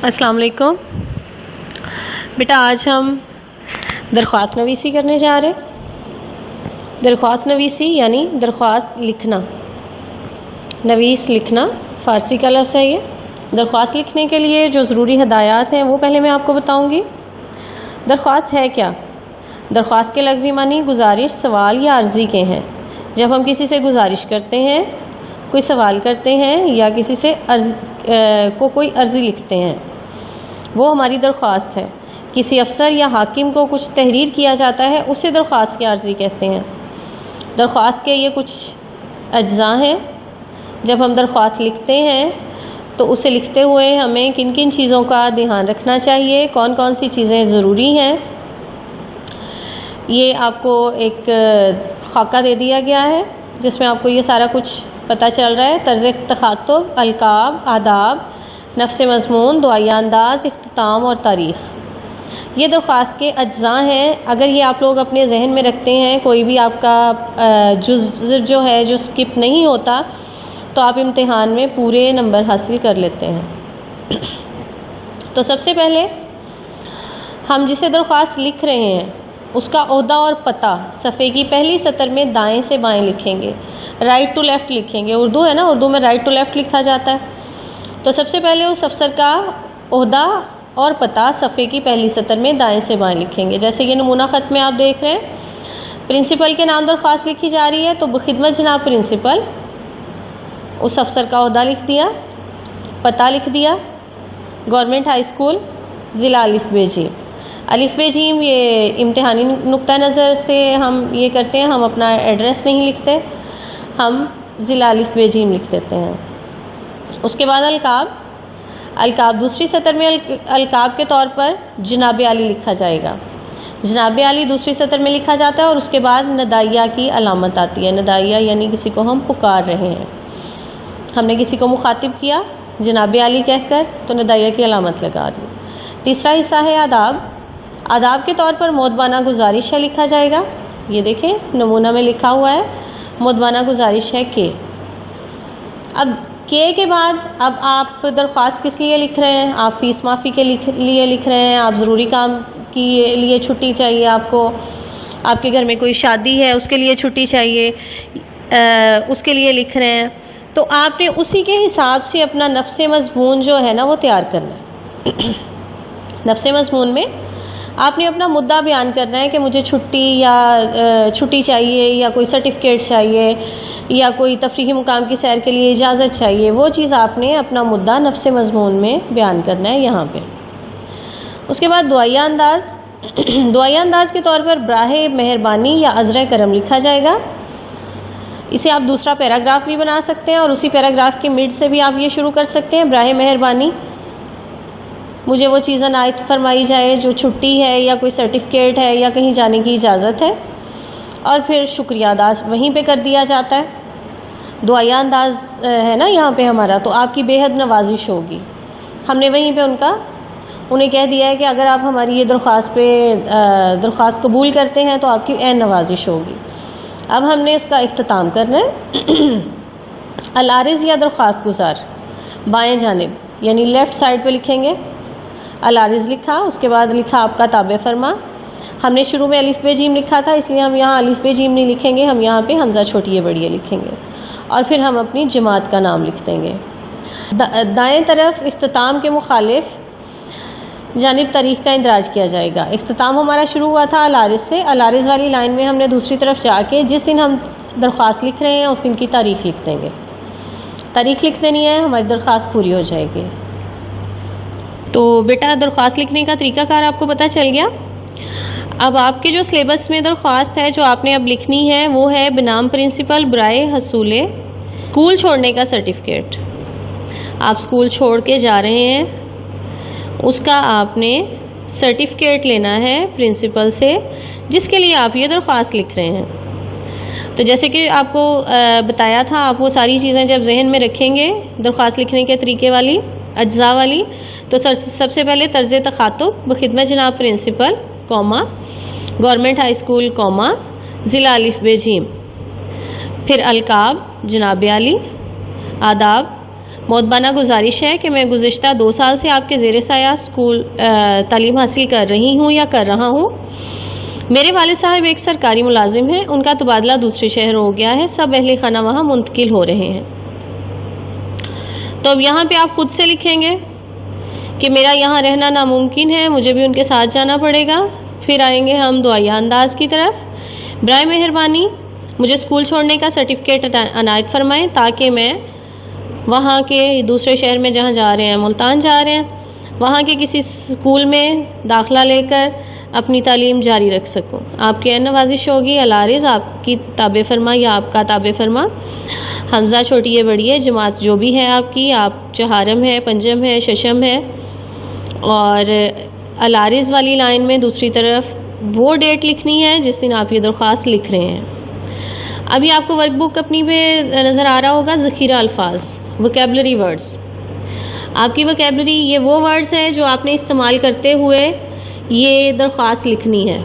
السلام علیکم بیٹا، آج ہم درخواست نویسی کرنے جا رہے ہیں۔ درخواست نویسی یعنی درخواست لکھنا، نویس لکھنا فارسی کا لفظ ہے۔ یہ درخواست لکھنے کے لیے جو ضروری ہدایات ہیں وہ پہلے میں آپ کو بتاؤں گی۔ درخواست ہے کیا؟ درخواست کے لغوی معنی گزارش، سوال یا عرضی کے ہیں۔ جب ہم کسی سے گزارش کرتے ہیں، کوئی سوال کرتے ہیں یا کسی سے کوئی عرضی لکھتے ہیں، وہ ہماری درخواست ہے۔ کسی افسر یا حاکم کو کچھ تحریر کیا جاتا ہے، اسے درخواست کی عرضی کہتے ہیں۔ درخواست کے یہ کچھ اجزاء ہیں۔ جب ہم درخواست لکھتے ہیں تو اسے لکھتے ہوئے ہمیں کن کن چیزوں کا دھیان رکھنا چاہیے، کون کون سی چیزیں ضروری ہیں، یہ آپ کو ایک خاکہ دے دیا گیا ہے جس میں آپ کو یہ سارا کچھ پتہ چل رہا ہے۔ طرز تخاطب، القاب، آداب، نفس مضمون، دعائیہ انداز، اختتام اور تاریخ، یہ درخواست کے اجزاء ہیں۔ اگر یہ آپ لوگ اپنے ذہن میں رکھتے ہیں، کوئی بھی آپ کا جز جو ہے جو سکپ نہیں ہوتا، تو آپ امتحان میں پورے نمبر حاصل کر لیتے ہیں۔ تو سب سے پہلے ہم جسے درخواست لکھ رہے ہیں اس کا عہدہ اور پتہ صفحے کی پہلی سطر میں دائیں سے بائیں لکھیں گے، رائٹ ٹو لیفٹ لکھیں گے۔ اردو ہے نا، اردو میں رائٹ ٹو لیفٹ لکھا جاتا ہے۔ تو سب سے پہلے اس افسر کا عہدہ اور پتہ صفحے کی پہلی سطر میں دائیں سے بائیں لکھیں گے۔ جیسے یہ نمونہ خط میں آپ دیکھ رہے ہیں، پرنسپل کے نام درخواست لکھی جا رہی ہے، تو بخدمت جناب پرنسپل اس افسر کا عہدہ لکھ دیا، پتہ لکھ دیا، گورنمنٹ ہائی اسکول، ضلع الف ب ج۔ الف ب ج یہ امتحانی نقطہ نظر سے ہم یہ کرتے ہیں، ہم اپنا ایڈریس نہیں لکھتے، ہم ضلع الف ب ج لکھ دیتے ہیں۔ اس کے بعد القاب دوسری سطر میں القاب کے طور پر جناب عالی لکھا جائے گا۔ جناب عالی دوسری سطر میں لکھا جاتا ہے اور اس کے بعد ندائیہ کی علامت آتی ہے۔ ندائیہ یعنی کسی کو ہم پکار رہے ہیں، ہم نے کسی کو مخاطب کیا جناب عالی کہہ کر، تو ندائیہ کی علامت لگا دی۔ تیسرا حصہ ہے آداب۔ آداب کے طور پر مؤدبانہ گزارش ہے لکھا جائے گا۔ یہ دیکھیں نمونہ میں لکھا ہوا ہے، مؤدبانہ گزارش ہے کہ۔ اب کے بعد اب آپ درخواست کس لیے لکھ رہے ہیں؟ آپ فیس معافی کے لیے لکھ رہے ہیں، آپ ضروری کام کے لیے چھٹی چاہیے، آپ کو آپ کے گھر میں کوئی شادی ہے اس کے لیے چھٹی چاہیے، اس کے لیے لکھ رہے ہیں، تو آپ نے اسی کے حساب سے اپنا نفس مضمون جو ہے نا وہ تیار کرنا ہے۔ نفس مضمون میں آپ نے اپنا مدعا بیان کرنا ہے کہ مجھے چھٹی چاہیے، یا کوئی سرٹیفکیٹ چاہیے، یا کوئی تفریحی مقام کی سیر کے لیے اجازت چاہیے۔ وہ چیز آپ نے اپنا مدعا نفس مضمون میں بیان کرنا ہے یہاں پہ۔ اس کے بعد دعائیہ انداز۔ دعائیہ انداز کے طور پر براہ مہربانی یا عذرِ کرم لکھا جائے گا۔ اسے آپ دوسرا پیراگراف بھی بنا سکتے ہیں اور اسی پیراگراف کے مڈ سے بھی آپ یہ شروع کر سکتے ہیں، براہ مہربانی مجھے وہ چیز عنایت فرمائی جائے جو چھٹی ہے، یا کوئی سرٹیفکیٹ ہے، یا کہیں جانے کی اجازت ہے، اور پھر شکریہ ادا وہیں پہ کر دیا جاتا ہے۔ دعائیہ انداز ہے نا یہاں پہ ہمارا، تو آپ کی بے حد نوازش ہوگی۔ ہم نے وہیں پہ انہیں کہہ دیا ہے کہ اگر آپ ہماری یہ درخواست قبول کرتے ہیں تو آپ کی عین نوازش ہوگی۔ اب ہم نے اس کا اختتام کرنا ہے۔ العارض یا درخواست گزار، بائیں جانب یعنی لیفٹ سائڈ پہ لکھیں گے۔ العارض لکھا، اس کے بعد لکھا آپ کا تابع فرما۔ ہم نے شروع میں الف ب ج لکھا تھا، اس لیے ہم یہاں الف ب ج نہیں لکھیں گے، ہم یہاں پہ حمزہ چھوٹی بڑی لکھیں گے، اور پھر ہم اپنی جماعت کا نام لکھ دیں گے۔ دائیں طرف اختتام کے مخالف جانب تاریخ کا اندراج کیا جائے گا۔ اختتام ہمارا شروع ہوا تھا العارض سے، العارض والی لائن میں ہم نے دوسری طرف جا کے جس دن ہم درخواست لکھ رہے ہیں اس دن کی تاریخ لکھ دیں گے۔ تاریخ لکھ دینی ہے، ہماری درخواست پوری ہو جائے گی۔ تو بیٹا درخواست لکھنے کا طریقہ کار آپ کو پتہ چل گیا۔ اب آپ کے جو سلیبس میں درخواست ہے جو آپ نے اب لکھنی ہے وہ ہے بنام پرنسپل برائے حصول اسکول چھوڑنے کا سرٹیفکیٹ۔ آپ اسکول چھوڑ کے جا رہے ہیں، اس کا آپ نے سرٹیفکیٹ لینا ہے پرنسپل سے، جس کے لیے آپ یہ درخواست لکھ رہے ہیں۔ تو جیسے کہ آپ کو بتایا تھا، آپ وہ ساری چیزیں جب ذہن میں رکھیں گے درخواست لکھنے کے طریقے والی اجزاء والی، تو سب سے پہلے طرز تخاطب بخدمت جناب پرنسپل، کوما، گورنمنٹ ہائی اسکول، کوما، ضلع الف ب ج، پھر القاب جناب عالی، آداب مؤدبانہ گزارش ہے کہ میں گزشتہ 2 سال سے آپ کے زیر سایہ اسکول تعلیم حاصل کر رہی ہوں یا کر رہا ہوں۔ میرے والد صاحب ایک سرکاری ملازم ہیں، ان کا تبادلہ دوسرے شہر ہو گیا ہے، سب اہل خانہ وہاں منتقل ہو رہے ہیں۔ تو اب یہاں پہ آپ خود سے لکھیں گے کہ میرا یہاں رہنا ناممکن ہے، مجھے بھی ان کے ساتھ جانا پڑے گا۔ پھر آئیں گے ہم دعائیہ انداز کی طرف۔ برائے مہربانی مجھے اسکول چھوڑنے کا سرٹیفکیٹ عنایت فرمائیں تاکہ میں وہاں کے دوسرے شہر میں جہاں جا رہے ہیں، ملتان جا رہے ہیں، وہاں کے کسی اسکول میں داخلہ لے کر اپنی تعلیم جاری رکھ سکوں۔ آپ کی نوازش ہوگی العارض، آپ کی تابع فرما یا آپ کا تابع فرما، حمزہ چھوٹی ہے بڑی ہے، جماعت جو بھی ہے آپ کی، آپ چہارم ہے، پنجم ہے، ششم ہے، اور العارض والی لائن میں دوسری طرف وہ ڈیٹ لکھنی ہے جس دن آپ یہ درخواست لکھ رہے ہیں۔ ابھی آپ کو ورک بک اپنی پہ نظر آ رہا ہوگا ذخیرہ الفاظ، وکیبلری ورڈز۔ آپ کی وکیبلری یہ وہ ورڈز ہیں جو آپ نے استعمال کرتے ہوئے یہ درخواست لکھنی ہے۔